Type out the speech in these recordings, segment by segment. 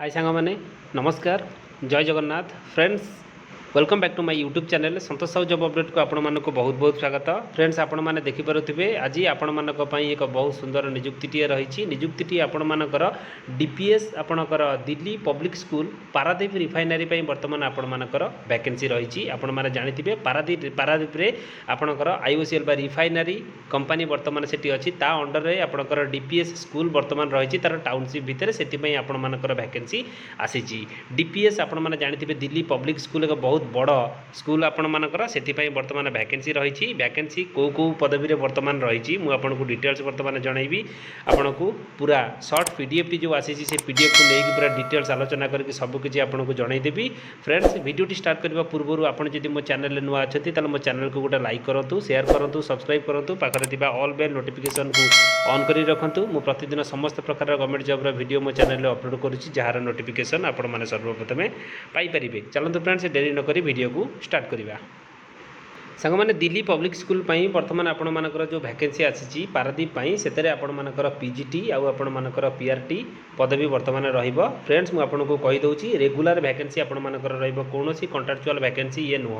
हाय सांग मैंने नमस्कार जय Jagannath friends welcome back to my YouTube channel Santosh Sahu job update को आपण मानक बहुत बहुत स्वागत फ्रेंड्स आपण मैंने देखिपे आज आपण मानक एक बहुत सुंदर निजुक्ति रही निजुक्ति आपण मानकर डीपीएस आपणकर Delhi public school Paradip refinery बर्तमान आपण मानकर वैकेंसी रही आपण मैंने जानी पारादीप रे आपणकर आईओसीएल बा रिफाइनरी कंपनी बर्तमान से अच्छी ता अंडर में आपणकर डीपीएस स्कूल बर्तमान रही तार टाउनशिप भितर से आपण मानकर वैकेंसी आसी डीपीएस आपण मैंने जानी दिल्ली पब्लिक स्कूल एक बहुत बड़ स्कूल आपण मानकर से बर्तमान वैकेंसी रही वैकेंसी कौ पदवी बर्तमान रही मुझे डिटेल्स बर्तमान जनइबी आपन को पूरा सर्ट पीडीएफ टी जो आसी से पीडीएफ को लेकिन पूरा डिटेल्स आलोचना करके सबकि आपको जनईदेवी फ्रेंड्स वीडियो स्टार्ट करने पूर्व आप मो चैनल नुआ अच्छा मो चैनल को गोटे लाइक करूँ शेयर करूँ सब्सक्राइब करूँ पाखे ऑल बेल नोटिफिकेशन को ऑन कर रखुँ मु प्रतिदिन समस्त प्रकार गवर्नमेंट जॉब वीडियो मो चैनल अपलोड करुँच जार नोटिफिकेशन आपण मैंने सर्वप्रथमे पाइपर चलते फ्रेंड्स डेरी नक वीडियो को स्टार्ट करवा सांग मैंने दिल्ली पब्लिक स्कूल बर्तमान आपण मानकर जो वैकेंसी आसी पारादीप से आपण मानकर पीजीटी आपण मानकर पीआरटी पदवी बर्तमान रहिबो फ्रेंड्स मुझे कहीदे रेगुलर वैकेंसी आपण मानकर रहिबो कोनोसी कॉन्ट्रैक्चुअल वैकेंसी ये नुह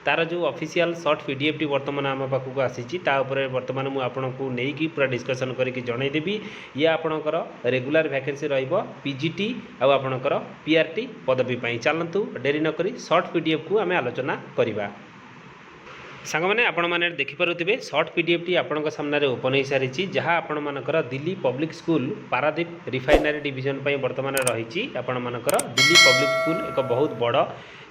तार जो ऑफिशियल शॉर्ट पीडीएफ टी बर्तमान आम पाखक आसी बर्तमान मुझे आपको नहीं पूरा डिस्कसन करके जनईदेवी ये आपणकर रेगुलर वैकेंसी रहिबो पीजीटी आपणकर पीआरटी पदवी चलतु डेरी नक शॉर्ट पीडीएफ को आम आलोचना करवा सांग मैंने आपण मैंने देखिपे सर्ट पीडीएफ टी आपण सामने ओपन हो सारी जहाँ आपण मानकर Delhi public school Paradip refinery division बर्तमान रही आपण मानकर दिल्ली पब्लिक स्कूल एक बहुत बड़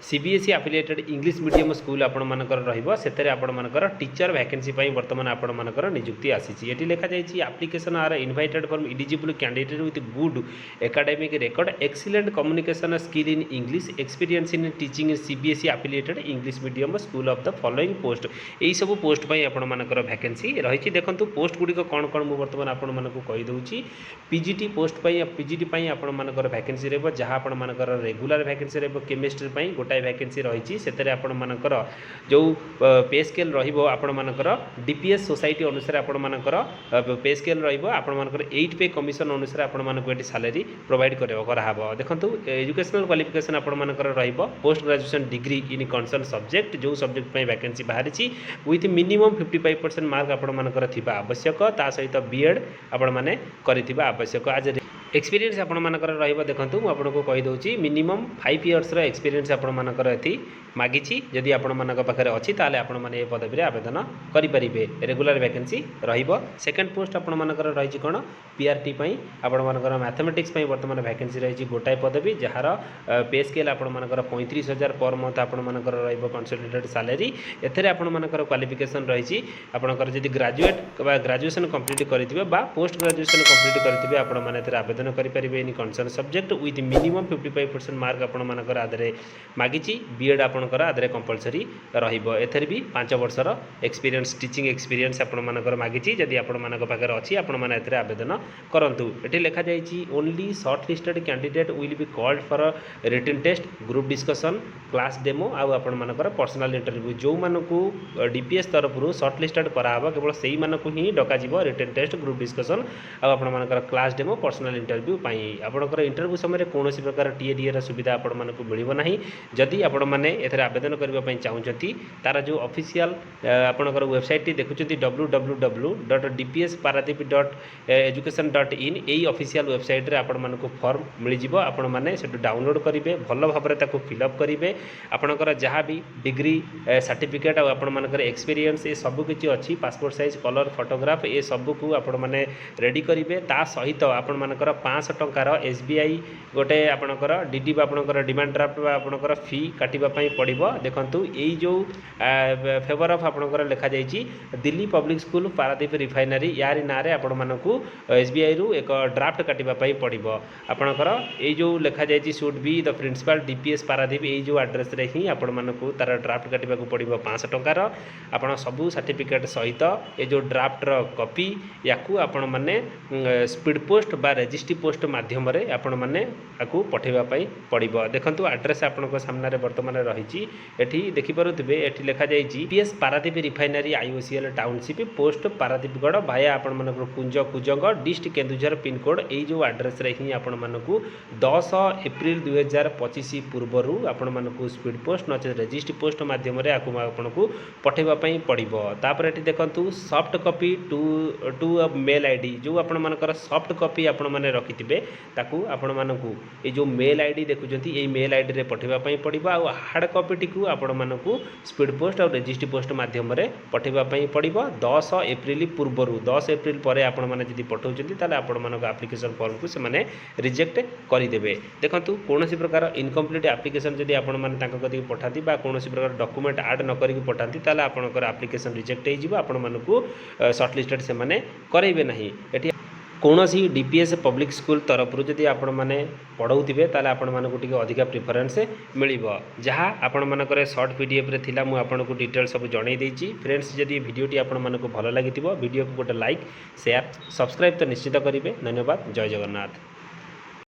CBSE affiliated English medium school आपण मानकर रहिबो सेतरे आपण मानकर टीचर वैकेंसी बर्तमान आपण मानकर नियुक्ति आसी एटी लिखा जायछि application are invited from eligible candidate with good academic record excellent communication skill in English experience in teaching in CBSE affiliated English medium school of the following post यही सब पोस्ट आपण मानकर वैकेंसी रही देखो पोस्ट गुड़िक कौन कौन मुझे बर्तमान आपण मानक कहीदे पीजीटी पोस्ट पीजीटी आपण मानकर वैकेंसी रहिबो जहाँ आपण मानकर रेगुलर वैकेंसी रहिबो केमिस्ट्री गोटाए वैकेंसी रही से आपण मानकर जो पे स्केल आपण मानकर डीपीएस सोसाइटी अनुसार आपण मानकर पे स्केल आपण मानकर 8 पे कमिशन अनुसार आपण मानक एटी सैलरी प्रोवाइड कराहब देखो एजुकेशनल क्वालिफिकेशन आपण मानकर रहिबो post graduation degree in concern subject जो सब्जेक्ट पे वैकेंसी बाहरी विथ मिनिमम 55% मार्क आपण मानकर थिबा आवश्यक ता सहित बीएड आपण माने करिथिबा आवश्यक आज एक्सपीरियंस आपण मानकर रहिबो देखंतु मु आपनको कहि दउची मिनिमम 5 इयर्स रो एक्सपीरियंस आपण मानकर एथि मागिछि जदि आपण मानक पाखरे अछि ताले आपण माने ए पदवी रे आवेदन करि परिबे रेगुलर वैकेंसी रहिबो सेकंड पोस्ट आपण मानकर रहिछि कोन पीआरटी पई आपण मानकर मैथमेटिक्स पई वर्तमान वैकेंसी रहिछि गोटाए पदवी जहार पे स्केल आपण मानकर 35000 पर मंथ आपण मानकर रहिबो कंसोलिडेटेड सैलरी एथरे आपण मानकर क्वालिफिकेशन रहिछि आपणकर जदि ग्रेजुएट बा ग्रेजुएशन कंप्लीट करिथिबे बा पोस्ट ग्रेजुएशन कंप्लीट करिथिबे आपण माने एथरे आवेदन करें इन concern subject with minimum 55% mark आपण मानकर आधे मागिछि बीएड आपणकर आधे कंपलसरी रहिबो एथरे भी 5 वर्षर एक्सपीरियंस टीचिंग एक्सपीरियंस आपण मानकर मागिछि जदि आपण मानक पाखरे अछि आपण माने एथरे आवेदन करंतु एठी लिखा जायछि only short listed candidate will be called for written test group discussion class demo आ आपण मानकर पर्सनल इंटरव्यू जो मानकू डीपीएस तरफ शॉर्ट लिस्टेड कराहब केवल सेही मानकू ही डका जिवो रिटन टेस्ट ग्रुप डिस्कशन आ आपण मानकर क्लास डेमो पर्सनल इंटरव्यू आपणकर इंटरव्यू समय कौन प्रकार टीएडीए सुविधा आपण मानक मिलिबो नाही जदि आपण माने एथरे आवेदन करबा पई चाहउछथि तार जो ऑफिशियल आपणकर वेबसाइट देखुछथि www.dpsparadip.education.in एई ऑफिशियल वेबसाइट रे आपण मानक फॉर्म मिल जिवो आपण माने सेटु डाउनलोड करिवे भलो भाबरे ताको फिलअप करिवे आपणकर जहाँ भी डिग्री सर्टिफिकेट आ आपण मानकर एक्सपीरियंस ए सब किछि अछि पासपोर्ट साइज कलर फोटोग्राफ ए सब को आपण माने रेडी करिवे ता सहित आपण मानकर 500 टंकार एसबीआई गोटे आपणकर डीडी आपणकर डिमांड ड्राफ्ट आपणकर फी काटिबा पई पड़िबो देखंतु एई जो फेवर ऑफ आपणकर लिखा जायछि Delhi public school Paradip refinery यारी नारे आपण मानकू एसबीआई रु एक ड्राफ्ट काटिबा पई पड़िबो आपणकर एई जो लिखा जायछि should be the principal DPS Paradip एई जो एड्रेस रे ही आपण मानकू तार ड्राफ्ट काटिबा को पड़िबो 500 टंकार आपण सबु सर्टिफिकेट सहित ए जो ड्राफ्ट रो कॉपी याकू आपण माने स्पीड पोस्ट बा रजिस्टर रजिस्ट्री पोस्ट माध्यम आपण मैंने आपको पठेवाई पड़ो। देखो आड्रेस आपण सामने बर्तमान रही देखिपे ये लिखा जाइए PS Paradip refinery IOCL township post Paradipgarh भाया आपण मन कुंज कुजंग डिस्ट्रिक्ट केन्दुझर पिनकोड यही जो आड्रेस ही आपण मानक 10 एप्रिल 2025 पूर्वर आपण मानक स्पीड पोस्ट नचे रजिस्ट्री पोस्ट माध्यम आपन को पठेवाई पड़ो। तापर ये देखूँ soft copy to mail ID जो आपण मानकर सॉफ्ट कॉपी आपण मैंने रखिथे ताकू आपण मानक ये जो मेल आईडी देखुंत ये मेल आईडी रे पठेवाई पड़ो। आ हार्ड कॉपी टी आपण मानक स्पीड पोस्ट और रजिस्ट्री पोस्ट माध्यम पठेवाई पड़ो 10 एप्रिल पूर्वर 10 एप्रिल पर आपण मैंने जब पठाऊँ आपण मान आप्लिकेसन फॉर्म को से रिजेक्ट करदे। देखूँ कौन प्रकार इनकम्प्लीट आप्लिकेसन जब आपण मैंने पठाती कौन प्रकार डॉक्यूमेंट ऐड न करी पठाती आपंकर आप्लिकेसन रिजेक्ट हो सर्टलिस्टेड से करेंगे ना। ये कौन डीपीएस पब्लिक स्कूल तरफ जदि आपण मैंने पढ़ाऊे आपण मानक अधिका प्रिफरेन्स मिल जहाँ आपण मानकर सर्ट पीडीएफ रे थिला मु आपन को डिटेल सब जणई देछि। फ्रेंड्स जदि वीडियोटी आपण मानक भल लगी वीडियो को गोटे लाइक शेयर सब्सक्राइब तो निश्चित करेंगे। धन्यवाद। जय जगन्नाथ।